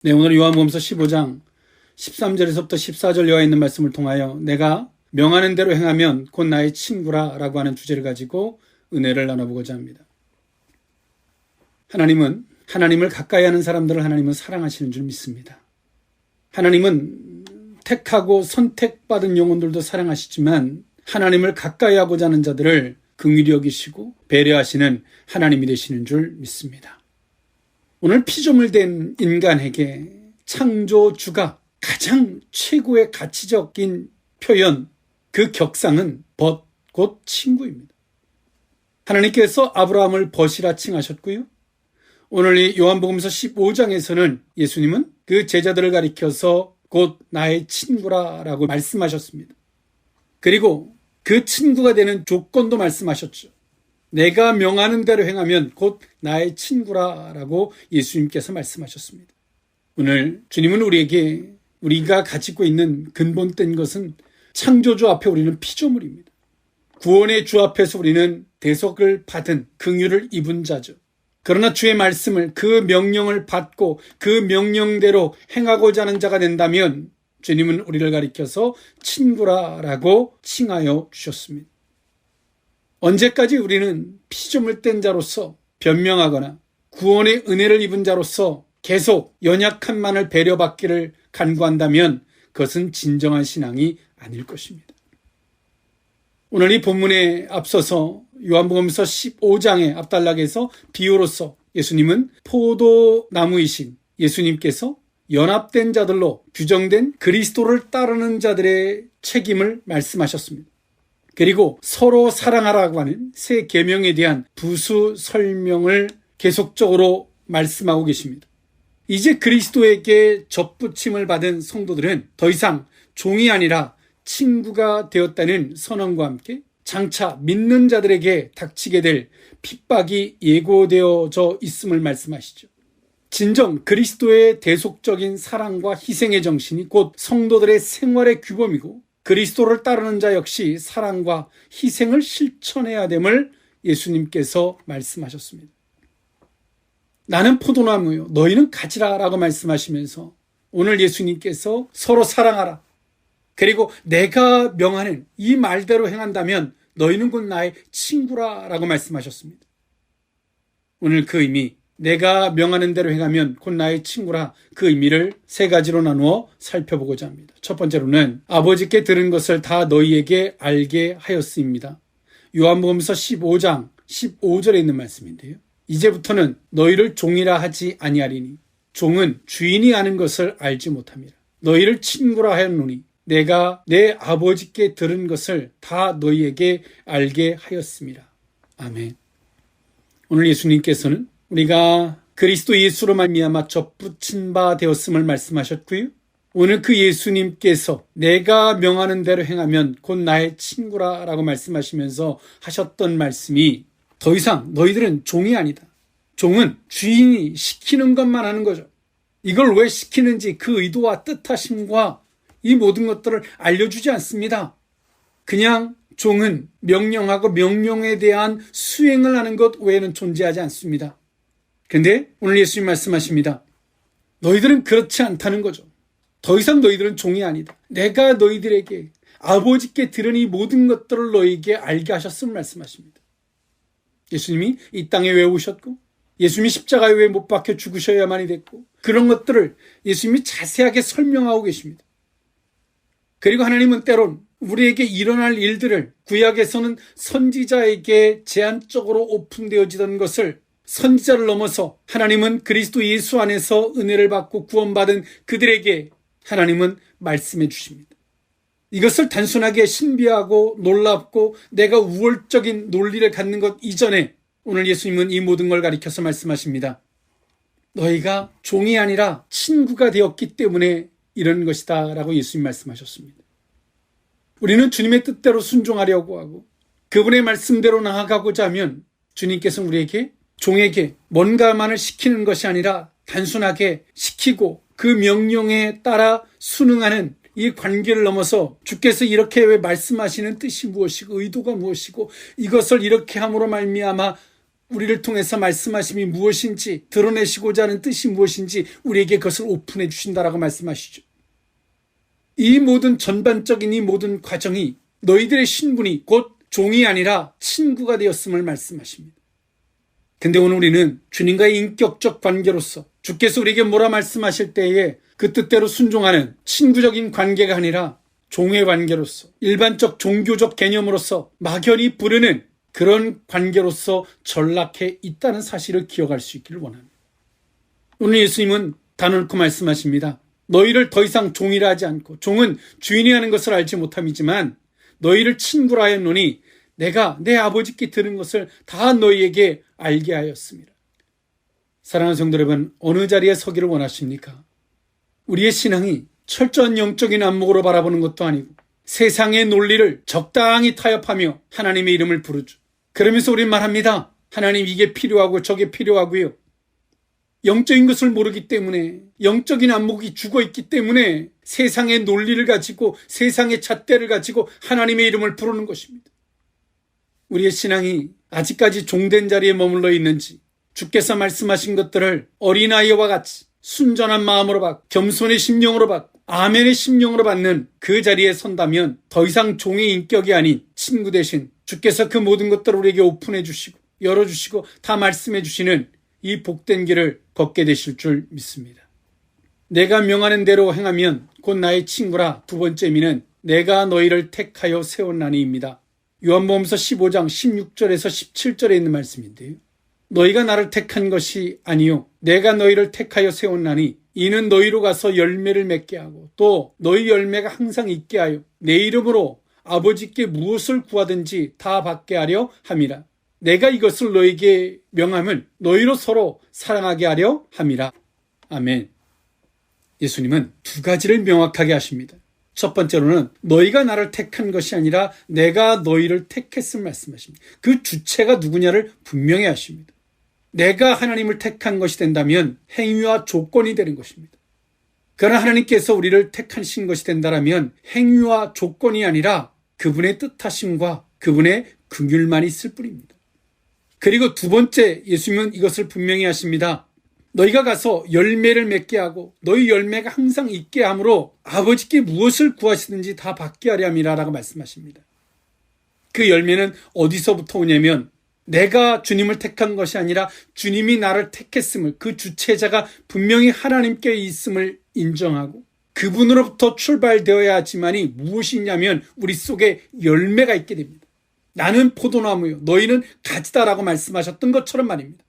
네, 오늘 요한복음서 15장 13절에서부터 14절 여와 있는 말씀을 통하여 내가 명하는 대로 행하면 곧 나의 친구라 라고 하는 주제를 가지고 은혜를 나눠보고자 합니다. 하나님은 하나님을 가까이 하는 사람들을 하나님은 사랑하시는 줄 믿습니다. 하나님은 택하고 선택받은 영혼들도 사랑하시지만 하나님을 가까이 하고자 하는 자들을 긍휼히 여기시고 배려하시는 하나님이 되시는 줄 믿습니다. 오늘 피조물 된 인간에게 창조주가 가장 최고의 가치적인 표현, 그 격상은 벗, 곧 친구입니다. 하나님께서 아브라함을 벗이라 칭하셨고요. 오늘 이 요한복음서 15장에서는 예수님은 그 제자들을 가리켜서 곧 나의 친구라라고 말씀하셨습니다. 그리고 그 친구가 되는 조건도 말씀하셨죠. 내가 명하는 대로 행하면 곧 나의 친구라라고 예수님께서 말씀하셨습니다. 오늘 주님은 우리에게 우리가 가지고 있는 근본된 것은 창조주 앞에 우리는 피조물입니다. 구원의 주 앞에서 우리는 대속을 받은 긍휼을 입은 자죠. 그러나 주의 말씀을 그 명령을 받고 그 명령대로 행하고자 하는 자가 된다면 주님은 우리를 가리켜서 친구라라고 칭하여 주셨습니다. 언제까지 우리는 피조물 된 자로서 변명하거나 구원의 은혜를 입은 자로서 계속 연약한만을 배려받기를 간구한다면 그것은 진정한 신앙이 아닐 것입니다. 오늘 이 본문에 앞서서 요한복음서 15장의 앞단락에서 비유로서 예수님은 포도나무이신 예수님께서 연합된 자들로 규정된 그리스도를 따르는 자들의 책임을 말씀하셨습니다. 그리고 서로 사랑하라고 하는 새 계명에 대한 부수 설명을 계속적으로 말씀하고 계십니다. 이제 그리스도에게 접붙임을 받은 성도들은 더 이상 종이 아니라 친구가 되었다는 선언과 함께 장차 믿는 자들에게 닥치게 될 핍박이 예고되어져 있음을 말씀하시죠. 진정 그리스도의 대속적인 사랑과 희생의 정신이 곧 성도들의 생활의 규범이고 그리스도를 따르는 자 역시 사랑과 희생을 실천해야 됨을 예수님께서 말씀하셨습니다. 나는 포도나무요 너희는 가지라 라고 말씀하시면서 오늘 예수님께서 서로 사랑하라 그리고 내가 명하는 이 말대로 행한다면 너희는 곧 나의 친구라 라고 말씀하셨습니다. 오늘 그 의미 내가 명하는 대로 행하면 곧 나의 친구라 그 의미를 세 가지로 나누어 살펴보고자 합니다. 첫 번째로는 아버지께 들은 것을 다 너희에게 알게 하였음입니다. 요한복음서 15장 15절에 있는 말씀인데요. 이제부터는 너희를 종이라 하지 아니하리니 종은 주인이 아는 것을 알지 못함이라. 너희를 친구라 하였노니 내가 내 아버지께 들은 것을 다 너희에게 알게 하였음이라. 아멘. 오늘 예수님께서는 우리가 그리스도 예수로 말미암아 접붙인 바 되었음을 말씀하셨고요. 오늘 그 예수님께서 내가 명하는 대로 행하면 곧 나의 친구라 라고 말씀하시면서 하셨던 말씀이 더 이상 너희들은 종이 아니다. 종은 주인이 시키는 것만 하는 거죠. 이걸 왜 시키는지 그 의도와 뜻하심과 이 모든 것들을 알려주지 않습니다. 그냥 종은 명령하고 명령에 대한 수행을 하는 것 외에는 존재하지 않습니다. 그런데 오늘 예수님 말씀하십니다. 너희들은 그렇지 않다는 거죠. 더 이상 너희들은 종이 아니다. 내가 너희들에게 아버지께 들은 이 모든 것들을 너희에게 알게 하셨음을 말씀하십니다. 예수님이 이 땅에 왜 오셨고 예수님이 십자가에 왜 못 박혀 죽으셔야만이 됐고 그런 것들을 예수님이 자세하게 설명하고 계십니다. 그리고 하나님은 때론 우리에게 일어날 일들을 구약에서는 선지자에게 제한적으로 오픈되어지던 것을 선지자를 넘어서 하나님은 그리스도 예수 안에서 은혜를 받고 구원받은 그들에게 하나님은 말씀해 주십니다. 이것을 단순하게 신비하고 놀랍고 내가 우월적인 논리를 갖는 것 이전에 오늘 예수님은 이 모든 걸 가리켜서 말씀하십니다. 너희가 종이 아니라 친구가 되었기 때문에 이런 것이다 라고 예수님 말씀하셨습니다. 우리는 주님의 뜻대로 순종하려고 하고 그분의 말씀대로 나아가고자 하면 주님께서 우리에게 종에게 뭔가만을 시키는 것이 아니라 단순하게 시키고 그 명령에 따라 순응하는 이 관계를 넘어서 주께서 이렇게 왜 말씀하시는 뜻이 무엇이고 의도가 무엇이고 이것을 이렇게 함으로 말미암아 우리를 통해서 말씀하심이 무엇인지, 드러내시고자 하는 뜻이 무엇인지 우리에게 그것을 오픈해 주신다라고 말씀하시죠. 이 모든 전반적인 이 모든 과정이 너희들의 신분이 곧 종이 아니라 친구가 되었음을 말씀하십니다. 근데 오늘 우리는 주님과의 인격적 관계로서 주께서 우리에게 뭐라 말씀하실 때에 그 뜻대로 순종하는 친구적인 관계가 아니라 종의 관계로서 일반적 종교적 개념으로서 막연히 부르는 그런 관계로서 전락해 있다는 사실을 기억할 수 있기를 원합니다. 오늘 예수님은 단언코 말씀하십니다. 너희를 더 이상 종이라 하지 않고, 종은 주인이 하는 것을 알지 못함이지만 너희를 친구라 하였노니 내가 내 아버지께 들은 것을 다 너희에게 알게 하였습니다. 사랑하는 성도 여러분, 어느 자리에 서기를 원하십니까? 우리의 신앙이 철저한 영적인 안목으로 바라보는 것도 아니고 세상의 논리를 적당히 타협하며 하나님의 이름을 부르죠. 그러면서 우리는 말합니다. 하나님, 이게 필요하고 저게 필요하고요. 영적인 것을 모르기 때문에, 영적인 안목이 죽어있기 때문에 세상의 논리를 가지고 세상의 잣대를 가지고 하나님의 이름을 부르는 것입니다. 우리의 신앙이 아직까지 종된 자리에 머물러 있는지, 주께서 말씀하신 것들을 어린아이와 같이 순전한 마음으로 받고 겸손의 심령으로 받고 아멘의 심령으로 받는 그 자리에 선다면 더 이상 종의 인격이 아닌 친구 대신 주께서 그 모든 것들을 우리에게 오픈해 주시고 열어주시고 다 말씀해 주시는 이 복된 길을 걷게 되실 줄 믿습니다. 내가 명하는 대로 행하면 곧 나의 친구라. 두 번째 의미는 내가 너희를 택하여 세웠나니입니다. 요한복음서 15장 16절에서 17절에 있는 말씀인데요. 너희가 나를 택한 것이 아니요 내가 너희를 택하여 세웠나니 이는 너희로 가서 열매를 맺게 하고 또 너희 열매가 항상 있게 하여 내 이름으로 아버지께 무엇을 구하든지 다 받게 하려 함이라. 내가 이것을 너희에게 명함은 너희로 서로 사랑하게 하려 함이라. 아멘. 예수님은 두 가지를 명확하게 하십니다. 첫 번째로는 너희가 나를 택한 것이 아니라 내가 너희를 택했음을 말씀하십니다. 그 주체가 누구냐를 분명히 하십니다. 내가 하나님을 택한 것이 된다면 행위와 조건이 되는 것입니다. 그러나 하나님께서 우리를 택하신 것이 된다면 행위와 조건이 아니라 그분의 뜻하심과 그분의 긍휼만 있을 뿐입니다. 그리고 두 번째, 예수님은 이것을 분명히 하십니다. 너희가 가서 열매를 맺게 하고 너희 열매가 항상 있게 함으로 아버지께 무엇을 구하시든지 다 받게 하려 함이라 라고 말씀하십니다. 그 열매는 어디서부터 오냐면 내가 주님을 택한 것이 아니라 주님이 나를 택했음을, 그 주체자가 분명히 하나님께 있음을 인정하고 그분으로부터 출발되어야 하지만이 무엇이 있냐면 우리 속에 열매가 있게 됩니다. 나는 포도나무요 너희는 가지다라고 말씀하셨던 것처럼 말입니다.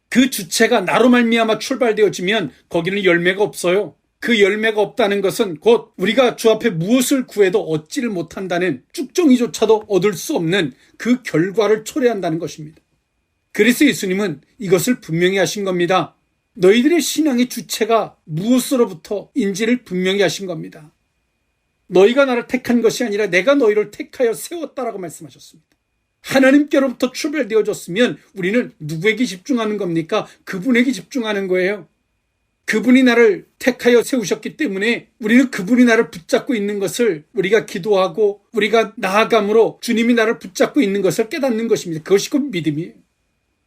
그 주체가 나로 말미암아 출발되어지면 거기는 열매가 없어요. 그 열매가 없다는 것은 곧 우리가 주 앞에 무엇을 구해도 얻지를 못한다는, 쭉정이조차도 얻을 수 없는 그 결과를 초래한다는 것입니다. 그래서 예수님은 이것을 분명히 하신 겁니다. 너희들의 신앙의 주체가 무엇으로부터인지를 분명히 하신 겁니다. 너희가 나를 택한 것이 아니라 내가 너희를 택하여 세웠다라고 말씀하셨습니다. 하나님께로부터 출발되어졌으면 우리는 누구에게 집중하는 겁니까? 그분에게 집중하는 거예요. 그분이 나를 택하여 세우셨기 때문에 우리는 그분이 나를 붙잡고 있는 것을 우리가 기도하고 우리가 나아감으로 주님이 나를 붙잡고 있는 것을 깨닫는 것입니다. 그것이 곧 믿음이에요.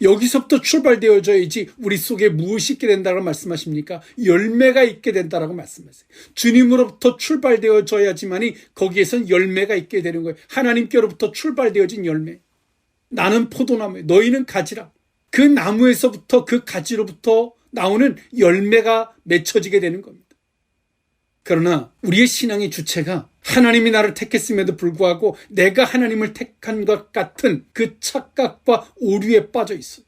여기서부터 출발되어져야지 우리 속에 무엇이 있게 된다고 말씀하십니까? 열매가 있게 된다고 말씀하세요. 주님으로부터 출발되어져야지만이 거기에선 열매가 있게 되는 거예요. 하나님께로부터 출발되어진 열매. 나는 포도나무, 너희는 가지라. 그 나무에서부터, 그 가지로부터 나오는 열매가 맺혀지게 되는 겁니다. 그러나 우리의 신앙의 주체가 하나님이 나를 택했음에도 불구하고 내가 하나님을 택한 것 같은 그 착각과 오류에 빠져 있어요.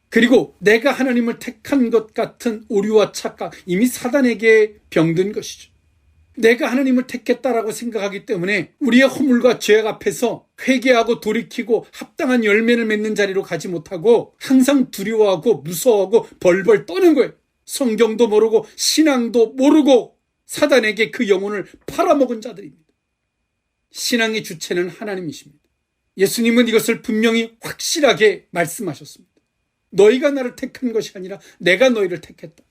그리고 내가 하나님을 택한 것 같은 오류와 착각, 이미 사단에게 병든 것이죠. 내가 하나님을 택했다라고 생각하기 때문에 우리의 허물과 죄악 앞에서 회개하고 돌이키고 합당한 열매를 맺는 자리로 가지 못하고 항상 두려워하고 무서워하고 벌벌 떠는 거예요. 성경도 모르고 신앙도 모르고 사단에게 그 영혼을 팔아먹은 자들입니다. 신앙의 주체는 하나님이십니다. 예수님은 이것을 분명히 확실하게 말씀하셨습니다. 너희가 나를 택한 것이 아니라 내가 너희를 택했다.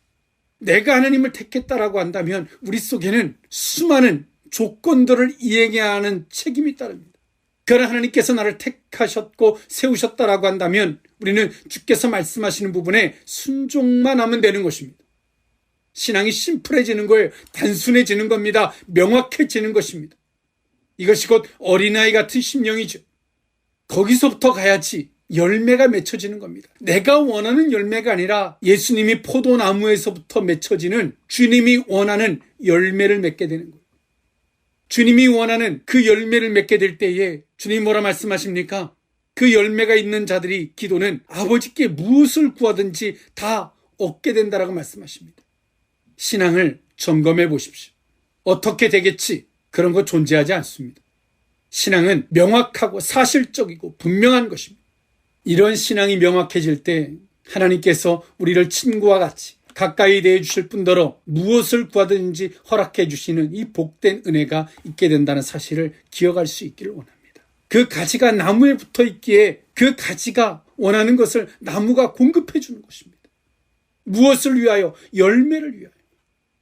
내가 하나님을 택했다라고 한다면 우리 속에는 수많은 조건들을 이행해야 하는 책임이 따릅니다. 그러나 하나님께서 나를 택하셨고 세우셨다라고 한다면 우리는 주께서 말씀하시는 부분에 순종만 하면 되는 것입니다. 신앙이 심플해지는 거예요. 단순해지는 겁니다. 명확해지는 것입니다. 이것이 곧 어린아이 같은 심령이죠. 거기서부터 가야지 열매가 맺혀지는 겁니다. 내가 원하는 열매가 아니라 예수님이 포도나무에서부터 맺혀지는 주님이 원하는 열매를 맺게 되는 거예요. 주님이 원하는 그 열매를 맺게 될 때에 주님이 뭐라 말씀하십니까? 그 열매가 있는 자들이 기도는 아버지께 무엇을 구하든지 다 얻게 된다라고 말씀하십니다. 신앙을 점검해 보십시오. 어떻게 되겠지? 그런 거 존재하지 않습니다. 신앙은 명확하고 사실적이고 분명한 것입니다. 이런 신앙이 명확해질 때 하나님께서 우리를 친구와 같이 가까이 대해 주실 뿐더러 무엇을 구하든지 허락해 주시는 이 복된 은혜가 있게 된다는 사실을 기억할 수 있기를 원합니다. 그 가지가 나무에 붙어 있기에 그 가지가 원하는 것을 나무가 공급해 주는 것입니다. 무엇을 위하여? 열매를 위하여.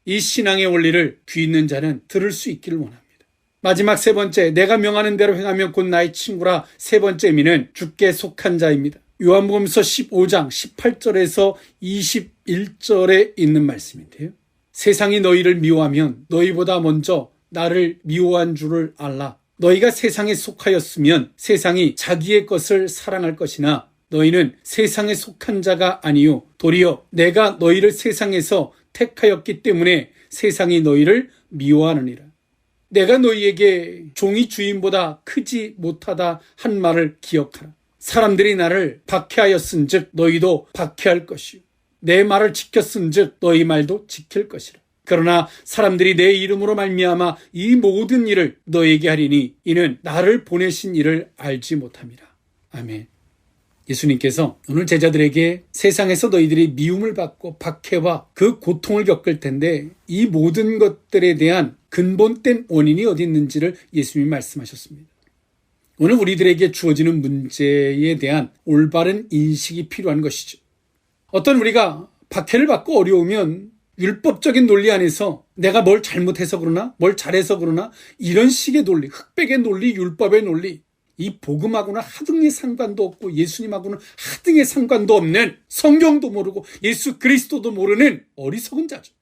이 신앙의 원리를 귀 있는 자는 들을 수 있기를 원합니다. 마지막 세 번째, 내가 명하는 대로 행하면 곧 나의 친구라. 세 번째 의미는 주께 속한 자입니다. 요한복음서 15장 18절에서 21절에 있는 말씀인데요. 세상이 너희를 미워하면 너희보다 먼저 나를 미워한 줄을 알라. 너희가 세상에 속하였으면 세상이 자기의 것을 사랑할 것이나 너희는 세상에 속한 자가 아니요 도리어 내가 너희를 세상에서 택하였기 때문에 세상이 너희를 미워하느니라. 내가 너희에게 종이 주인보다 크지 못하다 한 말을 기억하라. 사람들이 나를 박해하였은즉 너희도 박해할 것이요 내 말을 지켰은즉 너희 말도 지킬 것이라. 그러나 사람들이 내 이름으로 말미암아 이 모든 일을 너희에게 하리니 이는 나를 보내신 이를 알지 못함이라. 아멘. 예수님께서 오늘 제자들에게 세상에서 너희들이 미움을 받고 박해와 그 고통을 겪을 텐데 이 모든 것들에 대한 근본된 원인이 어디 있는지를 예수님이 말씀하셨습니다. 오늘 우리들에게 주어지는 문제에 대한 올바른 인식이 필요한 것이죠. 어떤 우리가 박해를 받고 어려우면 율법적인 논리 안에서 내가 뭘 잘못해서 그러나 뭘 잘해서 그러나 이런 식의 논리, 흑백의 논리, 율법의 논리, 이 복음하고는 하등의 상관도 없고 예수님하고는 하등의 상관도 없는, 성경도 모르고 예수 그리스도도 모르는 어리석은 자죠.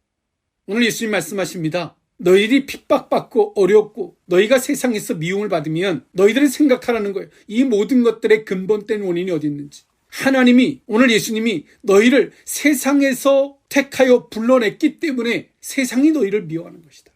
오늘 예수님 말씀하십니다. 너희들이 핍박받고 어렵고 너희가 세상에서 미움을 받으면 너희들은 생각하라는 거예요. 이 모든 것들의 근본된 원인이 어디 있는지. 하나님이, 오늘 예수님이 너희를 세상에서 택하여 불러냈기 때문에 세상이 너희를 미워하는 것이다.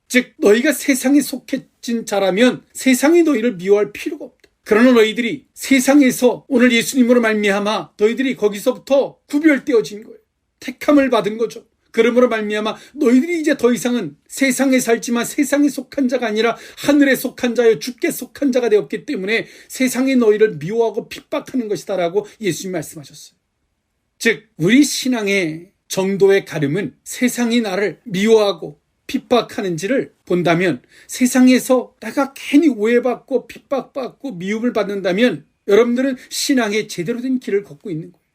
즉 너희가 세상에 속해진 자라면 세상이 너희를 미워할 필요가 없다. 그러나 너희들이 세상에서 오늘 예수님으로 말미암아 너희들이 거기서부터 구별되어진 거예요. 택함을 받은 거죠. 그러므로 말미암아 너희들이 이제 더 이상은 세상에 살지만 세상에 속한 자가 아니라 하늘에 속한 자여 주께 속한 자가 되었기 때문에 세상이 너희를 미워하고 핍박하는 것이다라고 예수님이 말씀하셨어요. 즉 우리 신앙의 정도의 가름은 세상이 나를 미워하고 핍박하는지를 본다면, 세상에서 내가 괜히 오해받고 핍박받고 미움을 받는다면 여러분들은 신앙의 제대로 된 길을 걷고 있는 거예요.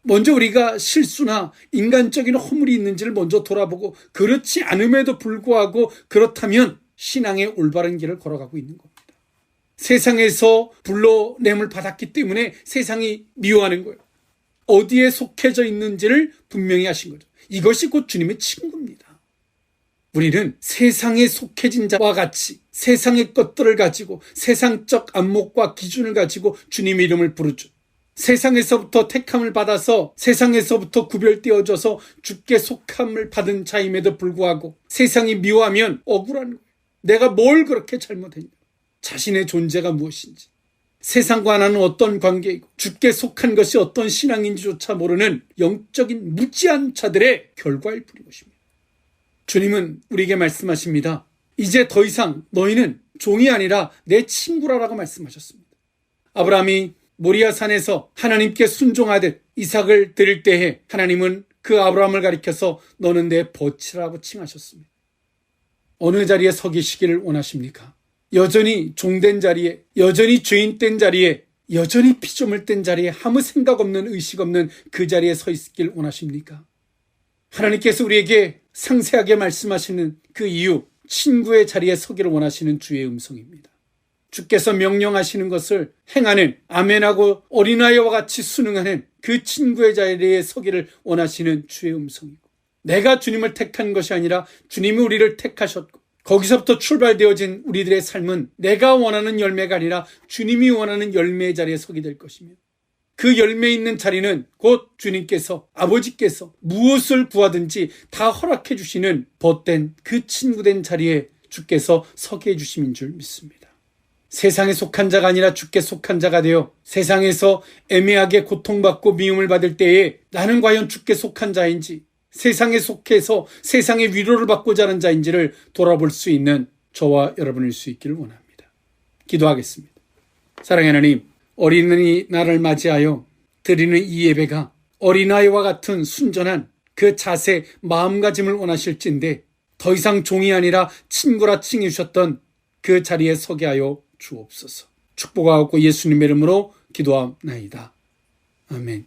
먼저 우리가 실수나 인간적인 허물이 있는지를 먼저 돌아보고, 그렇지 않음에도 불구하고 그렇다면 신앙의 올바른 길을 걸어가고 있는 겁니다. 세상에서 불러냄을 받았기 때문에 세상이 미워하는 거예요. 어디에 속해져 있는지를 분명히 하신 거죠. 이것이 곧 주님의 친구입니다. 우리는 세상에 속해진 자와 같이 세상의 것들을 가지고 세상적 안목과 기준을 가지고 주님의 이름을 부르죠. 세상에서부터 택함을 받아서 세상에서부터 구별되어져서 주께 속함을 받은 자임에도 불구하고 세상이 미워하면 억울한 거예요. 내가 뭘 그렇게 잘못했냐. 자신의 존재가 무엇인지, 세상과 나는 어떤 관계이고 주께 속한 것이 어떤 신앙인지조차 모르는 영적인 무지한 자들의 결과일 뿐인 것입니다. 주님은 우리에게 말씀하십니다. 이제 더 이상 너희는 종이 아니라 내 친구라라고 말씀하셨습니다. 아브라함이 모리아산에서 하나님께 순종하듯 이삭을 드릴 때에 하나님은 그 아브라함을 가리켜서 너는 내 벗이라고 칭하셨습니다. 어느 자리에 서 계시기를 원하십니까? 여전히 종된 자리에, 여전히 죄인된 자리에, 여전히 피조물 된 자리에, 아무 생각 없는 의식 없는 그 자리에 서 있길 원하십니까? 하나님께서 우리에게 상세하게 말씀하시는 그 이유, 친구의 자리에 서기를 원하시는 주의 음성입니다. 주께서 명령하시는 것을 행하는 아멘하고 어린아이와 같이 순응하는 그 친구의 자리에 서기를 원하시는 주의 음성이고, 내가 주님을 택한 것이 아니라 주님이 우리를 택하셨고, 거기서부터 출발되어진 우리들의 삶은 내가 원하는 열매가 아니라 주님이 원하는 열매의 자리에 서게 될 것이며, 그 열매 있는 자리는 곧 주님께서, 아버지께서 무엇을 구하든지 다 허락해 주시는 벗된 그 친구된 자리에 주께서 서게 해주심인 줄 믿습니다. 세상에 속한 자가 아니라 주께 속한 자가 되어 세상에서 애매하게 고통받고 미움을 받을 때에 나는 과연 주께 속한 자인지, 세상에 속해서 세상의 위로를 받고자 하는 자인지를 돌아볼 수 있는 저와 여러분일 수 있기를 원합니다. 기도하겠습니다. 사랑하는 하나님, 어린이날을 맞이하여 드리는 이 예배가 어린아이와 같은 순전한 그 자세, 마음가짐을 원하실진데 더 이상 종이 아니라 친구라 칭해주셨던 그 자리에 서게 하여 주옵소서. 축복하옵고 예수님의 이름으로 기도하옵나이다. 아멘.